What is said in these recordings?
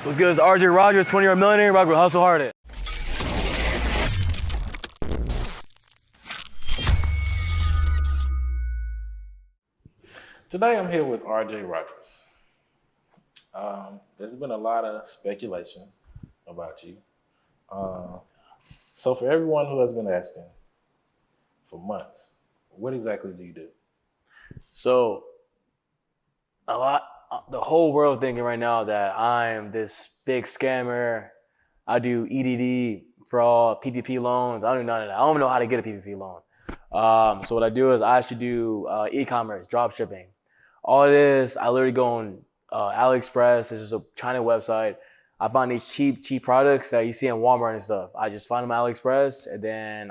What's good? It's RJ Rogers, 20-year millionaire. Rock with Hustle Hard. Today I'm here with RJ Rogers. There's been a lot of speculation about you. So for everyone who has been asking for months, what exactly do you do? So, the whole world thinking right now that I'm this big scammer. I do EDD for all PPP loans. I don't do none of that. I don't even know how to get a PPP loan. So what I do is I actually do e-commerce, drop shipping. All it is, I literally go on AliExpress. It's just a China website. I find these cheap products that you see in Walmart and stuff. I just find them on AliExpress, and then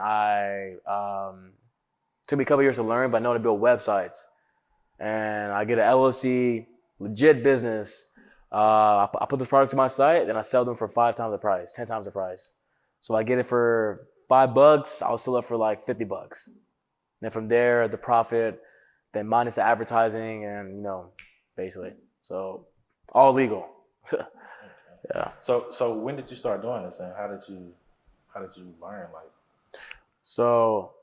took me a couple years to learn, but I know how to build websites. And I get an LLC, legit business. I put those products on my site, then I sell them for 5 times the price, 10 times the price. So I get it for $5, I'll sell it for like $50. Then from there, the profit, then minus the advertising, and basically, so all legal. Yeah. So when did you start doing this, and how did you learn? So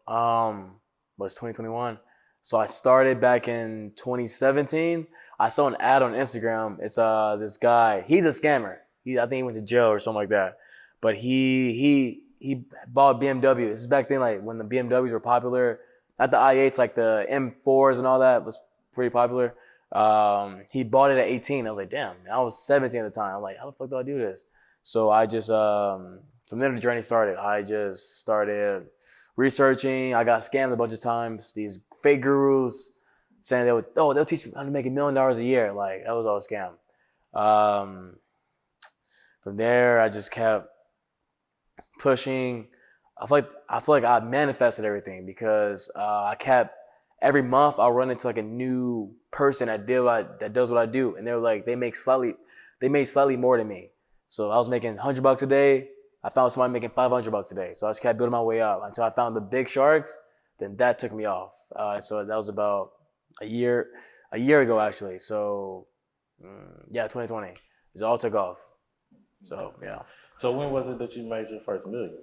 was 2021. So I started back in 2017. I saw an ad on Instagram. It's this guy. He's a scammer. I think he went to jail or something like that. But he bought BMW. This is back then, like when the BMWs were popular. Not the i8s, like the M4s and all that was pretty popular. He bought it at 18. I was like, damn. I was 17 at the time. I'm like, how the fuck do I do this? So I just from there the journey started. I just started researching. I got scammed a bunch of times. These fake gurus saying they'll teach me how to make $1 million a year. Like, that was all a scam. From there, I just kept pushing. I feel like I manifested everything because I kept every month I'll run into like a new person that does what I do, and they're like they made slightly more than me. So I was making $100 a day. I found somebody making $500 a day. So I just kept building my way up until I found the big sharks. Then that took me off. So that was about a year ago actually. So 2020. It all took off. So yeah. So when was it that you made your first million?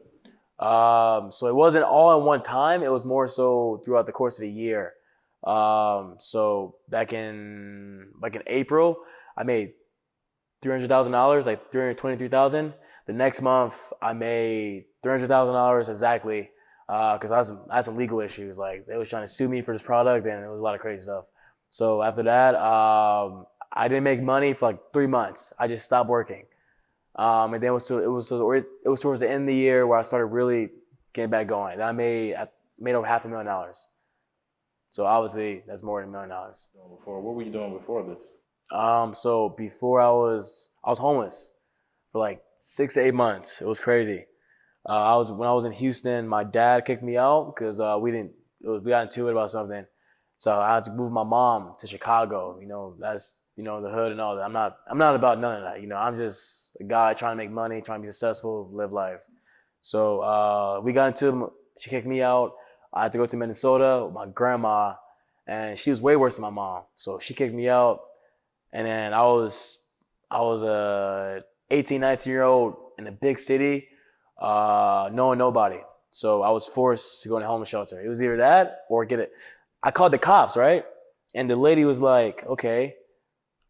So it wasn't all in one time. It was more so throughout the course of the year. So back in April, I made $300,000, like $323,000. The next month, I made $300,000 exactly, because I had some legal issues. Like, they was trying to sue me for this product, and it was a lot of crazy stuff. So after that, I didn't make money for like 3 months. I just stopped working. And then it was towards the end of the year where I started really getting back going. Then I made over $500,000. So obviously, that's more than $1 million. What were you doing before this? So before I was homeless for like 6 to 8 months. It was crazy. When I was in Houston, my dad kicked me out because we got into it about something. So I had to move my mom to Chicago. That's the hood and all that. I'm not about none of that. I'm just a guy trying to make money, trying to be successful, live life. So we got into it. She kicked me out. I had to go to Minnesota with my grandma, and she was way worse than my mom. So she kicked me out. And then I was a 18, 19-year-old in a big city, knowing nobody. So I was forced to go in a homeless shelter. It was either that or get it. I called the cops, right? And the lady was like, okay,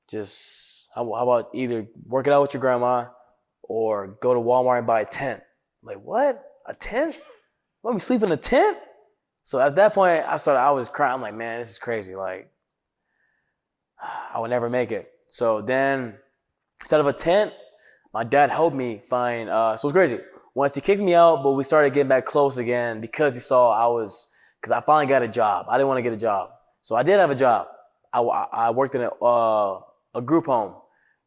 just how about either work it out with your grandma or go to Walmart and buy a tent. I'm like, what? A tent? Let me sleep in a tent? So at that point, I was crying. I'm like, man, this is crazy. Like, I would never make it. So then, instead of a tent, my dad helped me find, so it was crazy. Once he kicked me out, but we started getting back close again because he saw because I finally got a job. I didn't want to get a job. So I did have a job. I worked in a group home,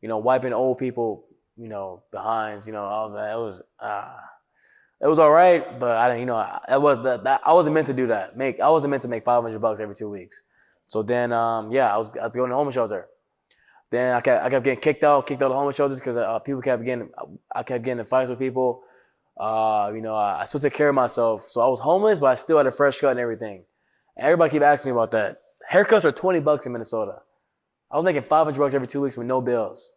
wiping old people, behinds, all that. It was all right, but I didn't, I wasn't meant to do that. I wasn't meant to make $500 every 2 weeks. So then, I had to go in the homeless shelter. Then I kept getting kicked out of the homeless shelters because I kept getting in fights with people. I still took care of myself. So I was homeless, but I still had a fresh cut and everything. And everybody keep asking me about that. Haircuts are $20 in Minnesota. I was making $500 every 2 weeks with no bills.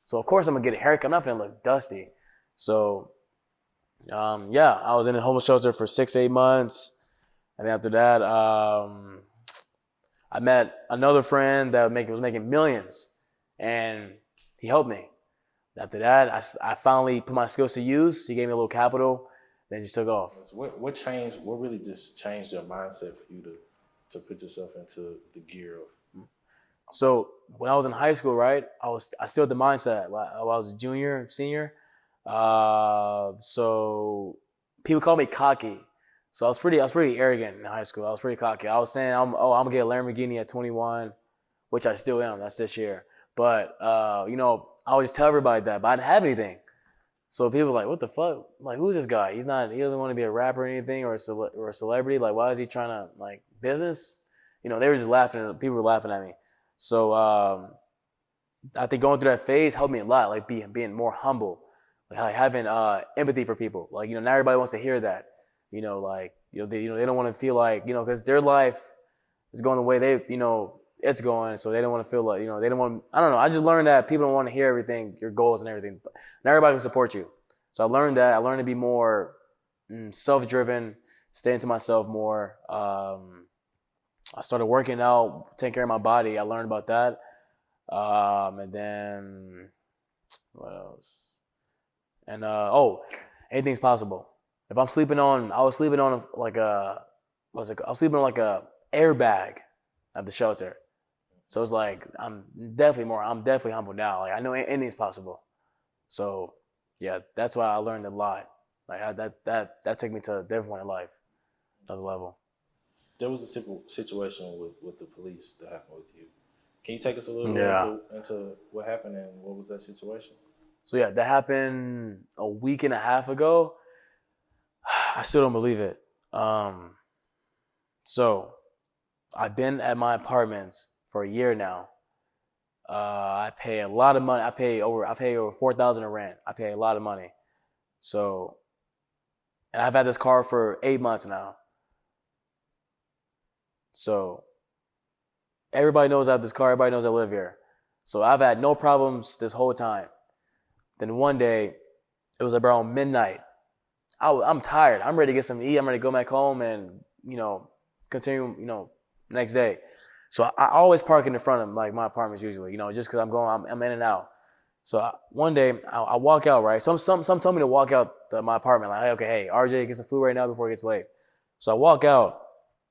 So of course I'm gonna get a haircut. I'm not gonna look dusty. So yeah, I was in a homeless shelter for 6, 8 months, and then after that, I met another friend that was making millions, and he helped me. After that, I finally put my skills to use. He gave me a little capital, then just took off. So what changed? What really just changed your mindset for you to put yourself into the gear of? So when I was in high school, right, I still had the mindset. I was a junior, senior. So people call me cocky. So I was pretty arrogant in high school. I was pretty cocky. I was saying, I'm gonna get a Lamborghini at 21, which I still am. That's this year. But I always tell everybody that, but I didn't have anything. So people were like, what the fuck? Like, who's this guy? He doesn't want to be a rapper or anything or a celebrity. Like, why is he trying to, like, business? They were just laughing. People were laughing at me. So I think going through that phase helped me a lot, like being more humble, like having empathy for people. Like, not everybody wants to hear that. They don't want to feel like, because their life is going the way it's going. So they don't want to feel like, they don't want, I don't know. I just learned that people don't want to hear everything, your goals and everything. Not everybody will support you. So I learned that. I learned to be more self-driven, stay into myself more. I started working out, taking care of my body. I learned about that. And then what else? And anything's possible. If I was sleeping on like a airbag at the shelter. So it's like I'm definitely humble now. Like I know anything's possible. So yeah, that's why I learned a lot. Like that took me to a different point in life, another level. There was a situation with the police that happened with you. Can you take us a little bit into what happened and what was that situation? So yeah, that happened a week and a half ago. I still don't believe it. So I've been at my apartments for a year now. I pay a lot of money. I pay over $4,000 in rent. I pay a lot of money. So, and I've had this car for 8 months now. So everybody knows I have this car. Everybody knows I live here. So I've had no problems this whole time. Then one day, it was around midnight. I'm tired. I'm ready to get something to eat. I'm ready to go back home and, continue, next day. So I always park in the front of like my apartments usually, just because I'm in and out. So one day I walk out, right? Some told me to walk out my apartment. Like, hey, RJ, get some food right now before it gets late. So I walk out.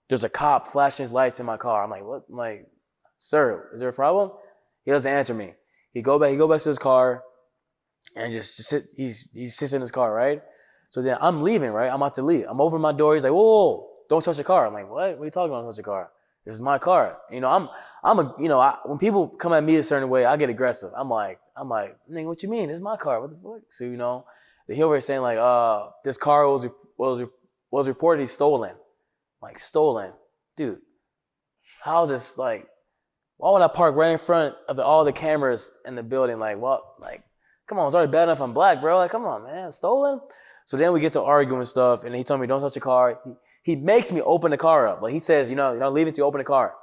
There's a cop flashing his lights in my car. I'm like, what? I'm like, sir, is there a problem? He doesn't answer me. He go back to his car and just sit. He sits in his car, right? So then I'm leaving, right? I'm about to leave. I'm over my door. He's like, whoa, don't touch the car. I'm like, what? What are you talking about? Don't touch the car. This is my car. When people come at me a certain way, I get aggressive. I'm like, nigga, what you mean? It's my car. What the fuck? So, he over here saying like, this car was reportedly stolen. Like, stolen. Dude, how is this, like, why would I park right in front of all the cameras in the building? Like, what? Like, come on, it's already bad enough I'm black, bro. Like, come on, man, stolen? So then we get to arguing and stuff, and he told me, don't touch the car. He makes me open the car up. Like, he says, you're not leaving until you open the car.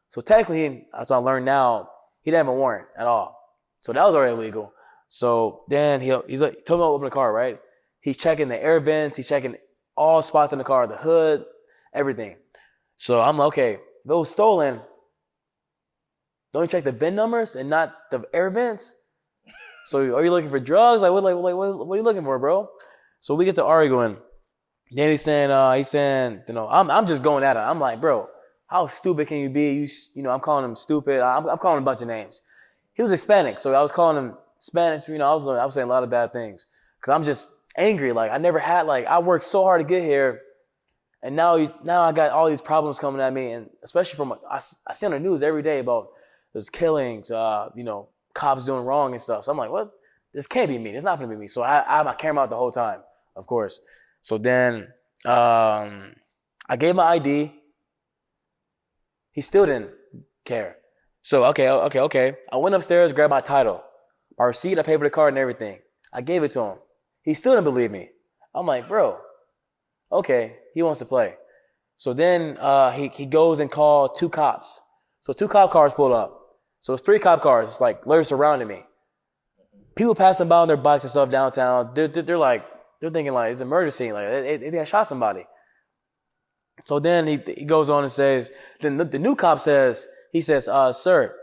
So technically, that's what I learned now, he didn't have a warrant at all. So that was already illegal. So then he's like, told me to open the car, right? He's checking the air vents. He's checking all spots in the car, the hood, everything. So I'm like, okay, if it was stolen, don't you check the VIN numbers and not the air vents? So are you looking for drugs? What are you looking for, bro? So we get to arguing. Then he's saying, I'm just going at it. I'm like, bro, how stupid can you be? I'm calling him stupid. I'm calling him a bunch of names. He was Hispanic, so I was calling him Spanish. I was saying a lot of bad things because I'm just angry. Like I worked so hard to get here. And now I got all these problems coming at me, and especially I see on the news every day about there's killings, cops doing wrong and stuff. So I'm like, what? This can't be me. It's not going to be me. So I have my camera out the whole time, of course. So then I gave my ID. He still didn't care. So okay. I went upstairs, grabbed my title, my receipt. I paid for the car and everything. I gave it to him. He still didn't believe me. I'm like, bro. Okay, he wants to play. So then he goes and calls 2 cops. So 2 cop cars pulled up. So it's 3 cop cars. It's like literally surrounding me. people passing by on their bikes and stuff downtown. They're thinking like it's an emergency, like they shot somebody. So then he goes on and says, then the new cop says, sir,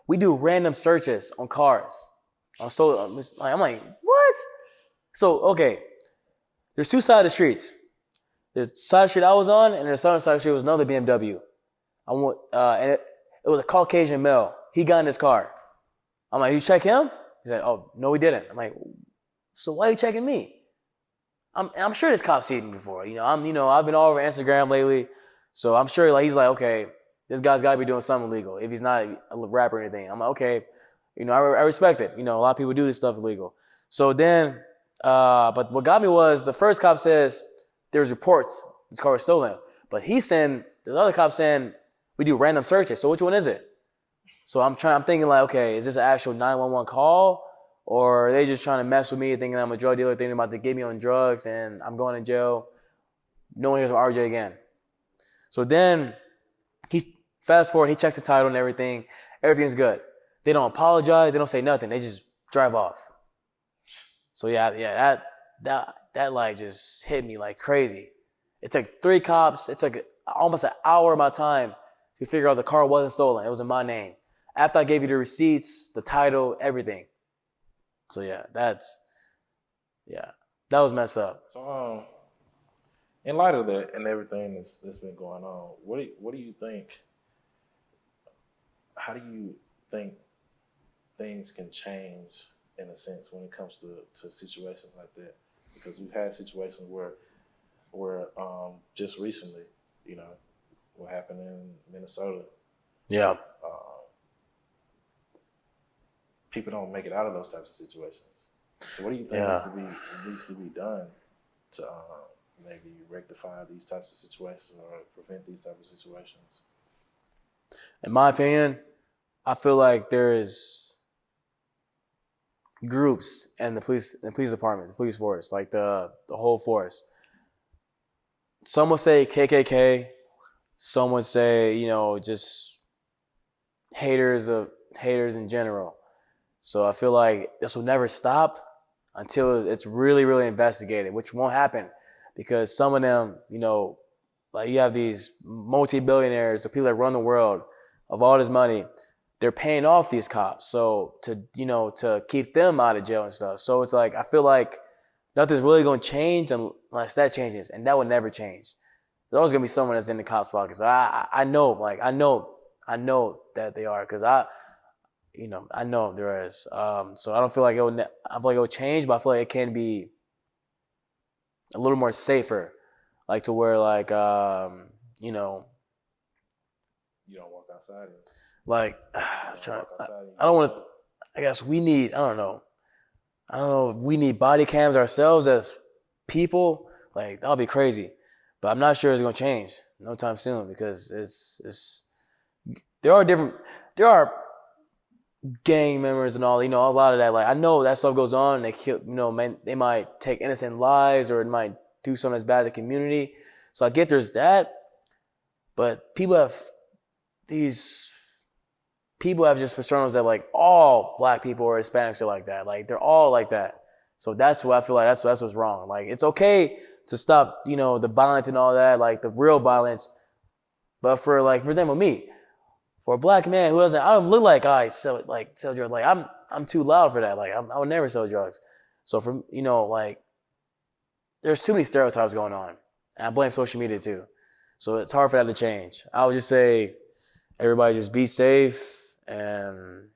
we do random searches on cars. I'm like, what? So, okay, there's two sides of the streets. The side of the street I was on, and the other side of the street was another BMW. And it was a Caucasian male. He got in his car. I'm like, you check him? He's like, oh, no, we didn't. I'm like, so why are you checking me? I'm sure this cop's seen me before. I've been all over Instagram lately, so I'm sure like he's like, okay, this guy's got to be doing something illegal if he's not a rapper or anything. I'm like, okay, I respect it. A lot of people do this stuff illegal. So then, but what got me was the first cop says there's reports this car was stolen, but the other cop saying we do random searches. So which one is it? So I'm thinking like, okay, is this an actual 911 call? Or are they just trying to mess with me, thinking I'm a drug dealer, thinking about to get me on drugs and I'm going to jail? No one hears from RJ again. So then fast forward, he checks the title and everything. Everything's good. They don't apologize. They don't say nothing. They just drive off. So that like just hit me like crazy. It took 3 cops. It took almost an hour of my time to figure out the car wasn't stolen. It was in my name. After I gave you the receipts, the title, everything. So that was messed up. So in light of that and everything that's been going on, what do you think? How do you think things can change in a sense when it comes to situations like that? Because we've had situations where just recently, what happened in Minnesota. Yeah. People don't make it out of those types of situations. So what do you think needs to be done to maybe rectify these types of situations or prevent these types of situations? In my opinion, I feel like there is groups in the police department, the police force, like the whole force. Some would say KKK. Some would say, just haters in general. So I feel like this will never stop until it's really, really investigated, which won't happen because some of them, like you have these multi-billionaires, the people that run the world of all this money, they're paying off these cops. So to keep them out of jail and stuff. So it's like, I feel like nothing's really going to change unless that changes. And that would never change. There's always going to be someone that's in the cops' pockets. I know that they are because I know there is. So I don't feel like I feel like it will change, but I feel like it can be a little more safer, like to where like you don't walk outside. Like I don't want to. I guess we need. I don't know if we need body cams ourselves as people. Like that'll be crazy, but I'm not sure it's gonna change no time soon because there are gang members and all, a lot of that. Like I know that stuff goes on. And they kill, they might take innocent lives or it might do something that's bad to the community. So I get there's that, but people have just personas that like all black people or Hispanics are like that. Like they're all like that. So that's what I feel like that's what's wrong. Like it's okay to stop, the violence and all that, like the real violence. But for example, me. For a black man who I don't look like I sell drugs. Like I'm too loud for that. Like I would never sell drugs. So for there's too many stereotypes going on, and I blame social media too. So it's hard for that to change. I would just say everybody just be safe, and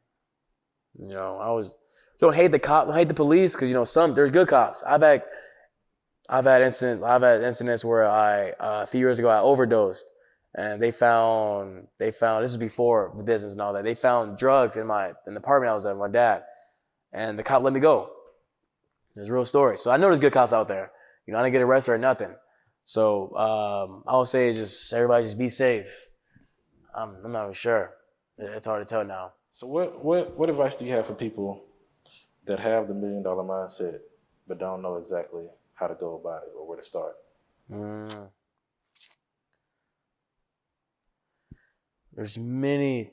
don't hate the cop, don't hate the police because there's good cops. I've had incidents where a few years ago I overdosed. And they found this is before the business and all that. They found drugs in the apartment I was at with my dad, and the cop let me go. It's a real story. So I know there's good cops out there. I didn't get arrested or nothing. So I would say just everybody just be safe. I'm not even sure. It's hard to tell now. So what advice do you have for people that have the $1 million mindset but don't know exactly how to go about it or where to start? There's many.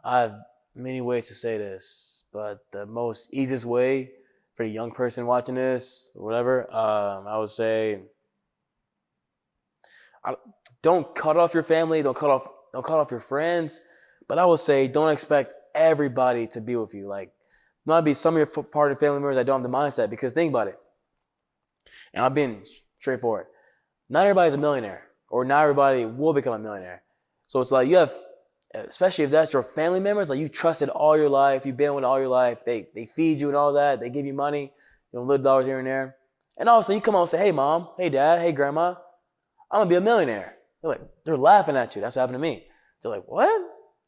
I've many ways to say this, but the most easiest way for the young person watching this, or whatever, I would say, don't cut off your family, don't cut off your friends, but I would say don't expect everybody to be with you. Like, might be some of your part of family members that don't have the mindset, because think about it, and I'm being straightforward. Not everybody's a millionaire, or not everybody will become a millionaire. So it's like you have, especially if that's your family members, like you trusted all your life, you've been with all your life, they feed you and all that, they give you money, little dollars here and there. And also you come out and say, hey mom, hey dad, hey grandma, I'm gonna be a millionaire. They're laughing at you. That's what happened to me. They're like, what?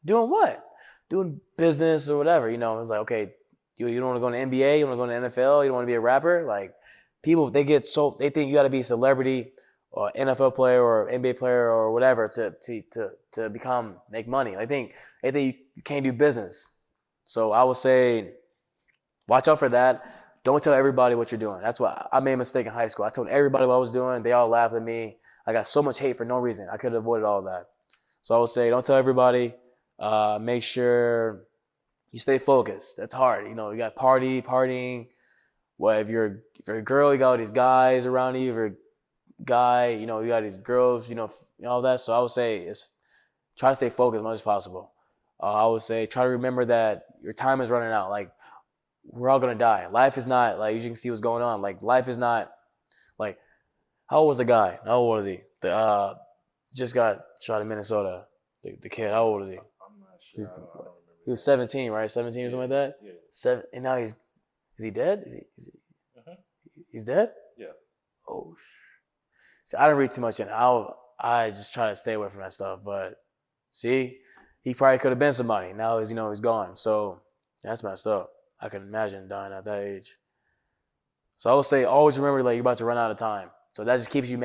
Doing what? Doing business or whatever. It's like, okay, you don't want to go to the NBA, you want to go to the NFL, you don't want to be a rapper. Like, people, they think you got to be a celebrity or NFL player or NBA player or whatever to make money. They think you can't do business. So I would say, watch out for that. Don't tell everybody what you're doing. That's why I made a mistake in high school. I told everybody what I was doing. They all laughed at me. I got so much hate for no reason. I could have avoided all of that. So I would say, don't tell everybody. Make sure you stay focused. That's hard. You got partying. Well, if you're a girl, you got all these guys around you. If you're a guy, you got these girls, all that. So I would say try to stay focused as much as possible. I would say try to remember that your time is running out. Like, we're all gonna die. Life is not like, you can see what's going on. Like, life is not like, how old was the guy? How old was he? Just got shot in Minnesota. The kid, how old was he? I'm not sure. I don't remember. He was 17, right? 17 or something like that? Yeah. And now is he dead? He's dead? Yeah. Oh, see, I didn't read too much in it. I just try to stay away from that stuff. But see, he probably could have been somebody. Now he's gone. So that's messed up. I can imagine dying at that age. So I would say, always remember, like, you're about to run out of time. So that just keeps you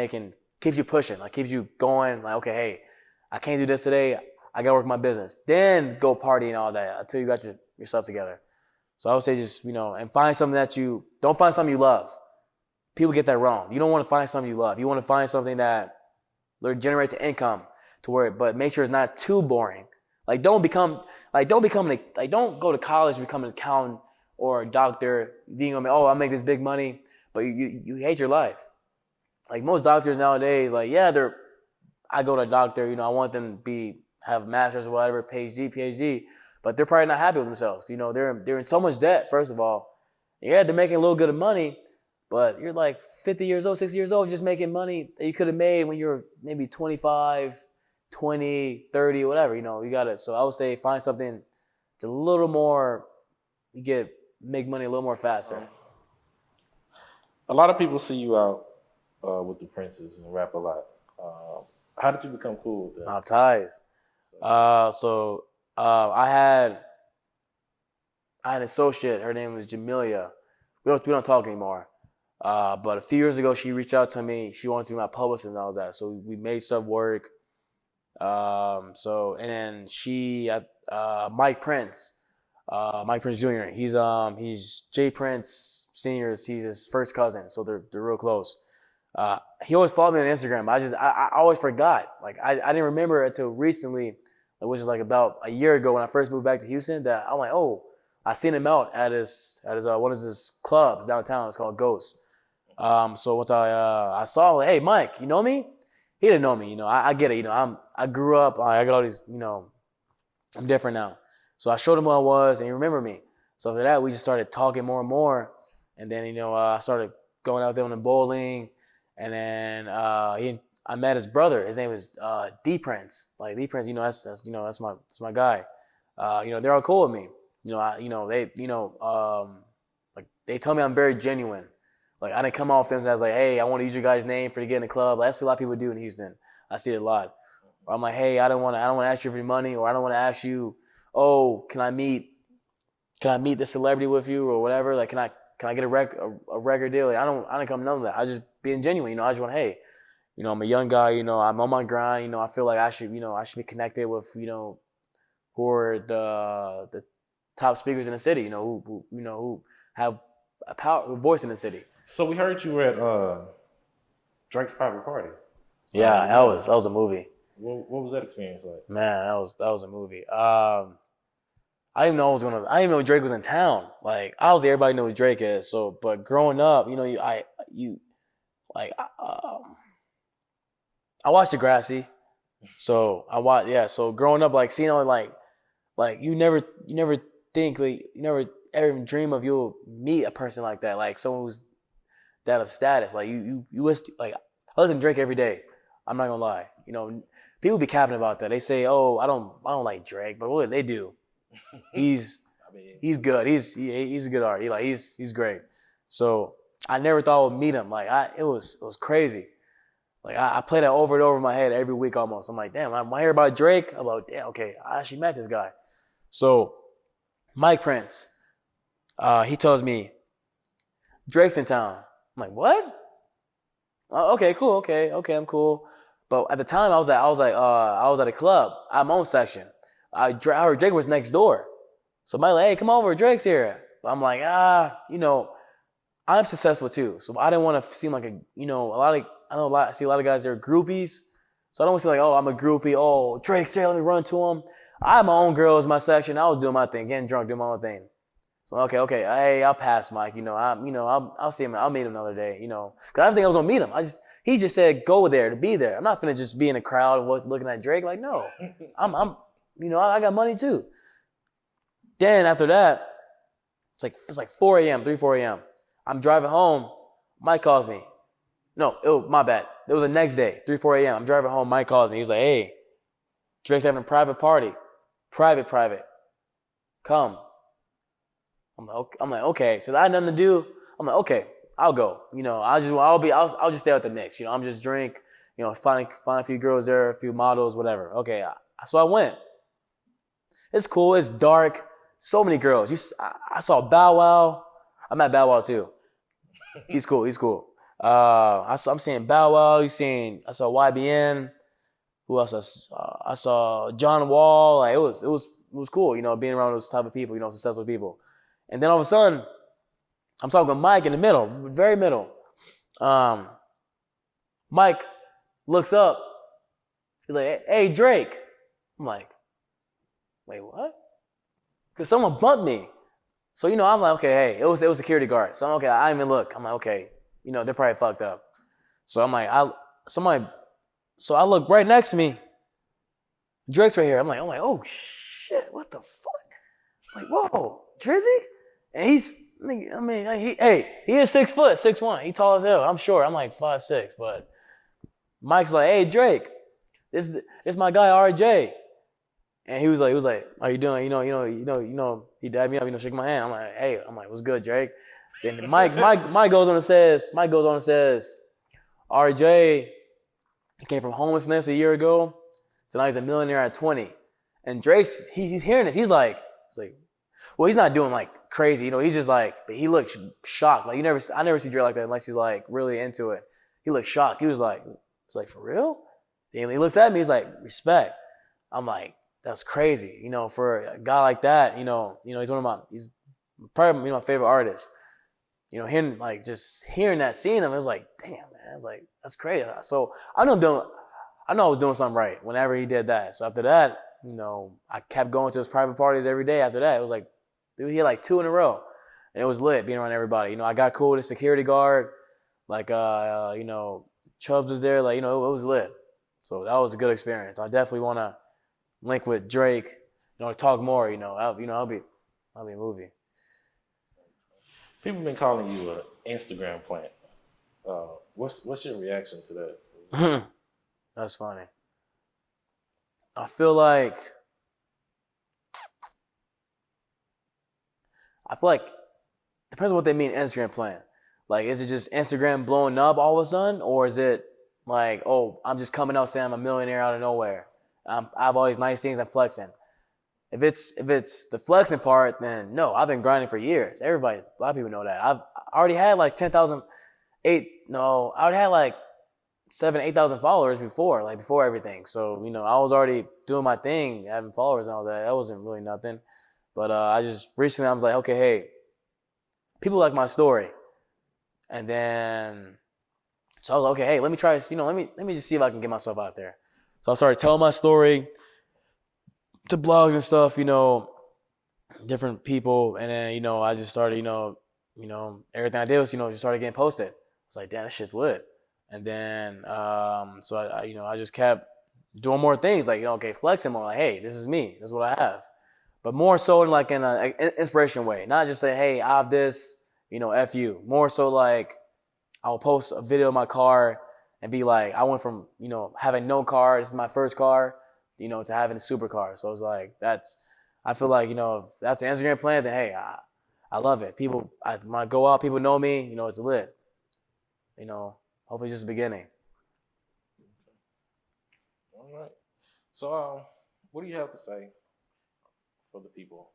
pushing, like, keeps you going. Like, okay, hey, I can't do this today. I gotta work my business. Then go party and all that until you got yourself together. So I would say, just, and find something don't find something you love. People get that wrong. You don't want to find something you love. You want to find something that generates income but make sure it's not too boring. Like, don't go to college and become an accountant or a doctor. I'll make this big money, but you hate your life. Like, most doctors nowadays, like, yeah, I go to a doctor, I want them to have masters or whatever, PhD, but they're probably not happy with themselves. They're in so much debt, first of all. Yeah, they're making a little good of money, but you're like 50 years old, 60 years old, just making money that you could have made when you were maybe 25, 20, 30, whatever, so I would say find something that's a little more, make money a little more faster. A lot of people see you out with the Princes and rap a lot. How did you become cool with them? Ties. I had an associate. Her name was Jamelia. We don't talk anymore. But a few years ago, she reached out to me. She wanted to be my publicist and all that. So we made stuff work. And then Mike Prince Jr. He's Jay Prince Sr.'s. He's his first cousin. So they're real close. He always followed me on Instagram. I always forgot. Like, I didn't remember until recently, which is like about a year ago when I first moved back to Houston, that I'm like, oh, I seen him out at one of his clubs downtown. It's called Ghost. So once I saw, like, hey, Mike, you know me? He didn't know me. I get it. I grew up. I got all these. I'm different now. So I showed him who I was, and he remembered me. So after that, we just started talking more and more. And then I started going out there on the bowling. And then I met his brother. His name was D Prince. Like, D Prince, that's my guy. They're all cool with me. They tell me I'm very genuine. Like, I didn't come off them as like, hey, I want to use your guy's name for to get in the club. Like, that's what a lot of people do in Houston. I see it a lot. Or I'm like, hey, I don't want to ask you for your money, or I don't want to ask you, oh, can I meet this celebrity with you or whatever? Like, can I get a record deal? Like, I don't come to none of that. I just being genuine. I just want, hey, I'm a young guy. I'm on my grind. I feel like I should be connected with, who are the top speakers in the city. Who have a voice in the city. So we heard you were at Drake's private party. Yeah, that was a movie. What was that experience like? Man, that was a movie. I didn't even know Drake was in town. Like, obviously everybody knows who Drake is. So, but growing up, like, I watched Degrassi. So I watched, yeah. So growing up, like, seeing all, like you never think, like, you never ever even dream of you'll meet a person like that. Like someone who's that of status. Like you wish, like, I listen to Drake every day. I'm not gonna lie. People be capping about that. They say, "Oh, I don't like Drake," but what they do? He's I mean, he's good. He's a good artist. He's great. So I never thought I would meet him. Like it was crazy. Like I play that over and over in my head every week almost. I'm like, damn, I hear about Drake. I'm like, damn, okay, I actually met this guy. So Mike Prince, he tells me Drake's in town. I'm like, what? Oh, okay, cool. Okay, I'm cool. But at the time, I was at a club. I had my own section. I heard Drake was next door. So I'm like, hey, come over, Drake's here. But I'm like, I'm successful too. So I didn't want to seem like I see a lot of guys, they're groupies. So I don't want to say like, oh, I'm a groupie. Oh, Drake's here, let me run to him. I had my own girls in my section. I was doing my thing, getting drunk, doing my own thing. So okay, hey, I'll pass Mike. I'll see him. I'll meet him another day. Because I didn't think I was gonna meet him. He just said go there to be there. I'm not finna just be in the crowd looking at Drake. Like, no, I got money too. Then after that, it's like 4 a.m., 4 a.m. I'm driving home. Mike calls me. No, my bad. It was the next day, 4 a.m. I'm driving home. Mike calls me. He's like, hey, Drake's having a private party. Private. Come. I'm like, okay. So I had nothing to do. I'm like, okay, I'll go. I'll just stay out the mix. I'm just drink. Find a few girls there, a few models, whatever. Okay. So I went. It's cool. It's dark. So many girls. I saw Bow Wow. I met Bow Wow too. He's cool. I'm seeing Bow Wow. I saw YBN. Who else? I saw John Wall. Like, it was cool. Being around those type of people. Successful people. And then all of a sudden, I'm talking with Mike in the middle, very middle. Mike looks up. He's like, hey, Drake. I'm like, wait, what? Because someone bumped me. So, I'm like, okay, hey, it was security guard. So, okay, I didn't even look. I'm like, okay, they're probably fucked up. So I'm like, so I look right next to me. Drake's right here. I'm like, oh shit, what the fuck? I'm like, whoa, Drizzy? And he is 6 foot, 6'1". He tall as hell. I'm short. I'm like 5'6", but Mike's like, hey, Drake, this my guy RJ. And he was like, how you doing? He dabbed me up, shaking my hand. I'm like, hey, what's good, Drake? Then Mike goes on and says, RJ, he came from homelessness a year ago. So now he's a millionaire at 20. And Drake's, he's hearing this. He's like, well, he's not doing like crazy, he's just like, but he looked shocked. Like I never see Drake like that unless he's like really into it. He looked shocked. He was like, for real? And he looks at me, he's like, respect. I'm like, that's crazy, for a guy like that, he's probably my favorite artist. Him like just hearing that, seeing him, it was like, damn, man, it's like, that's crazy. So I know I was doing something right whenever he did that. So after that, I kept going to his private parties every day. After that, it was like, dude, he had like 2 in a row, and it was lit being around everybody. I got cool with the security guard, like Chubbs was there, like it was lit. So that was a good experience. I definitely want to link with Drake, talk more. I'll be a movie. people been calling you an Instagram plant. What's your reaction to that? That's funny. I feel like depends on what they mean Instagram plant. Like, is it just Instagram blowing up all of a sudden, or is it like, oh, I'm just coming out saying I'm a millionaire out of nowhere? I have all these nice things I'm flexing. If it's the flexing part, then no, I've been grinding for years. A lot of people know that. I already had like 8,000 followers before everything. So, I was already doing my thing, having followers and all that. That wasn't really nothing. But I was like, okay, hey, people like my story. And then, so I was like, okay, hey, let me try this, let me just see if I can get myself out there. So I started telling my story to blogs and stuff, different people, and then I just started, everything I did was, just started getting posted. It's like, damn, that shit's lit. And then so I just kept doing more things, like okay, flexing more, like, hey, this is me, this is what I have, but more so in like in an inspiration way, not just say, hey, I have this, f you. More so like I'll post a video of my car and be like, I went from having no car, this is my first car, to having a supercar. So it's like I feel like if that's the Instagram plan, then hey, I love it. People, when I go out, people know me. It's lit. Hopefully just the beginning. All right. So, what do you have to say for the people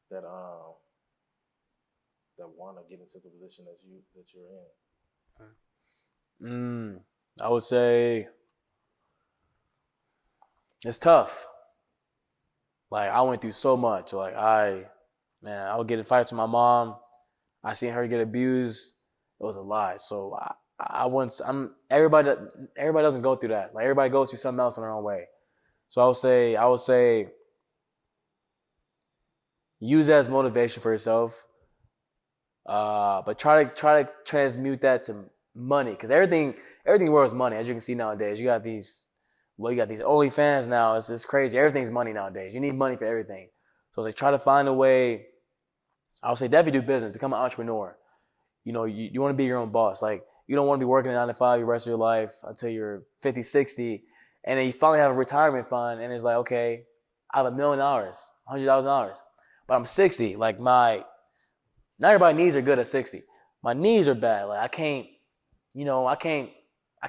that want to get into the position that you're in? I would say it's tough. Like, I went through so much. Like, I would get in fights with my mom. I seen her get abused. It was a lie. So everybody doesn't go through that. Like, everybody goes through something else in their own way. So I would say use that as motivation for yourself. But try to transmute that to money, because everything in the world is money. As you can see nowadays, you got these OnlyFans now. It's crazy. Everything's money nowadays. You need money for everything. So like, try to find a way. I would say definitely do business. Become an entrepreneur. You want to be your own boss. Like, you don't want to be working a 9 to 5 the rest of your life until you're 50, 60, and then you finally have a retirement fund, and it's like, okay, I have $1 million, $100,000, but I'm 60. Like, not everybody's knees are good at 60. My knees are bad. Like, I can't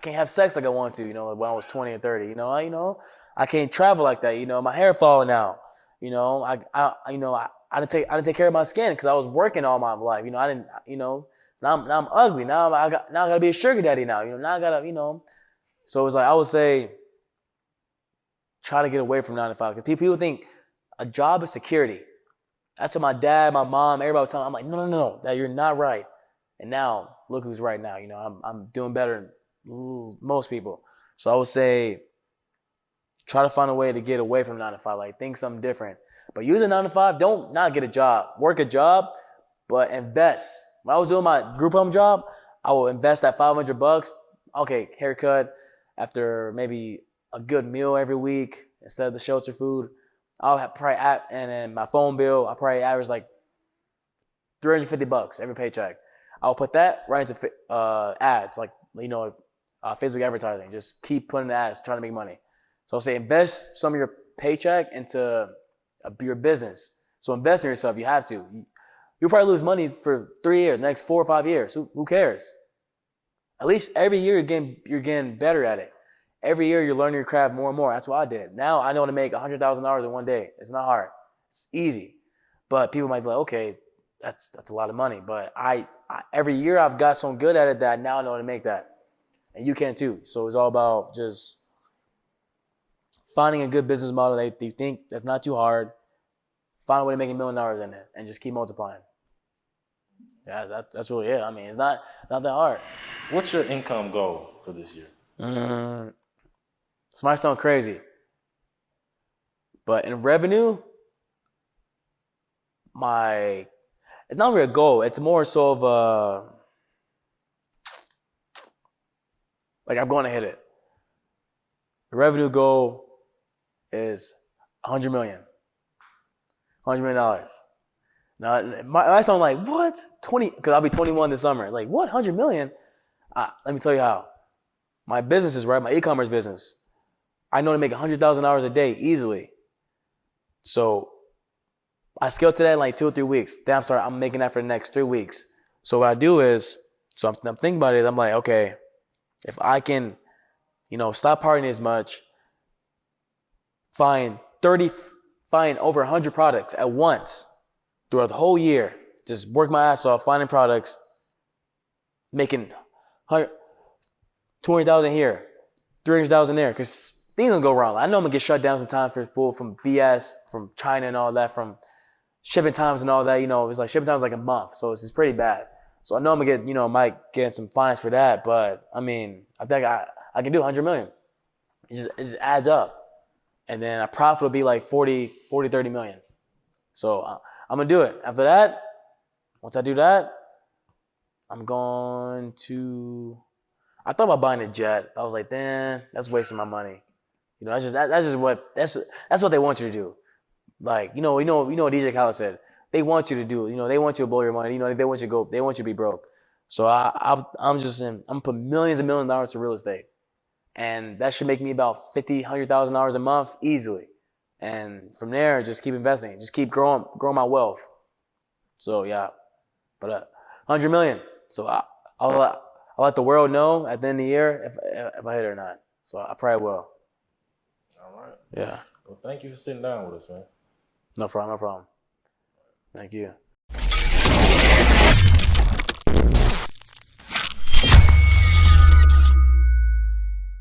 have sex like I want to, when I was 20 and 30. I can't travel like that. My hair falling out. I didn't take care of my skin because I was working all my life. I didn't, now I'm ugly. Now I gotta be a sugar daddy now. Now I gotta, So it's like, I would say, try to get away from 9 to 5. Because people think a job is security. That's what my dad, my mom, everybody was telling me. I'm like, no, that you're not right. And now, look who's right now. I'm doing better than most people. So I would say, try to find a way to get away from 9 to 5. Like, think something different. But use a 9 to 5. Don't not get a job. Work a job, but invest. When I was doing my group home job, I will invest that $500. Okay, haircut after maybe a good meal every week instead of the shelter food. I'll have probably and then my phone bill, I probably average like $350 every paycheck. I'll put that right into ads, like Facebook advertising. Just keep putting the ads, trying to make money. So I'll say invest some of your paycheck into your business. So invest in yourself. You have to. You'll probably lose money for 3 years, the next 4 or 5 years. Who cares? At least every year you're getting better at it. Every year you're learning your craft more and more. That's what I did. Now I know how to make $100,000 in one day. It's not hard. It's easy. But people might be like, okay, that's a lot of money. But I every year I've got so good at it that now I know how to make that. And you can too. So it's all about just finding a good business model that you think that's not too hard. Find a way to make $1 million in it and just keep multiplying. Yeah, that's really it. I mean, it's not that hard. What's your income goal for this year? This might sound crazy, but in revenue, it's not really a goal. It's more so of like, I'm going to hit it. The revenue goal is $100 million. $100 million. Now, I sound like, what? 20, because I'll be 21 this summer. Like, what? $100 million? Let me tell you how. My business is right, my e-commerce business. I know to make $100,000 a day easily. So I scaled to that in like 2 or 3 weeks. Then I'm making that for the next 3 weeks. So what I do is, I'm thinking about it. I'm like, okay, if I can, stop partying as much, find over 100 products at once throughout the whole year, just work my ass off finding products, making 200,000 here, 300,000 there, because things gonna go wrong. I know I'm gonna get shut down sometimes from BS, from China and all that, from shipping times and all that. It's like shipping times like a month, so it's pretty bad. So I know I'm gonna get, might get some fines for that, but I mean, I think I can do 100 million. It just adds up, and then a profit will be like 40, 30 million. So I'm gonna do it. After that, once I do that, I'm going to. I thought about buying a jet. I was like, damn, that's wasting my money. You know, that's what they want you to do. Like, what DJ Khaled said. They want you to do. They want you to blow your money. They want you to go. They want you to be broke. So I'm gonna put millions and millions of dollars to real estate, and that should make me about $100,000 a month easily. And from there, just keep investing, just keep growing my wealth. So yeah, but 100 million. So I'll let the world know at the end of the year if I hit it or not. So I probably will. All right. Yeah. Well, thank you for sitting down with us, man. No problem. Thank you.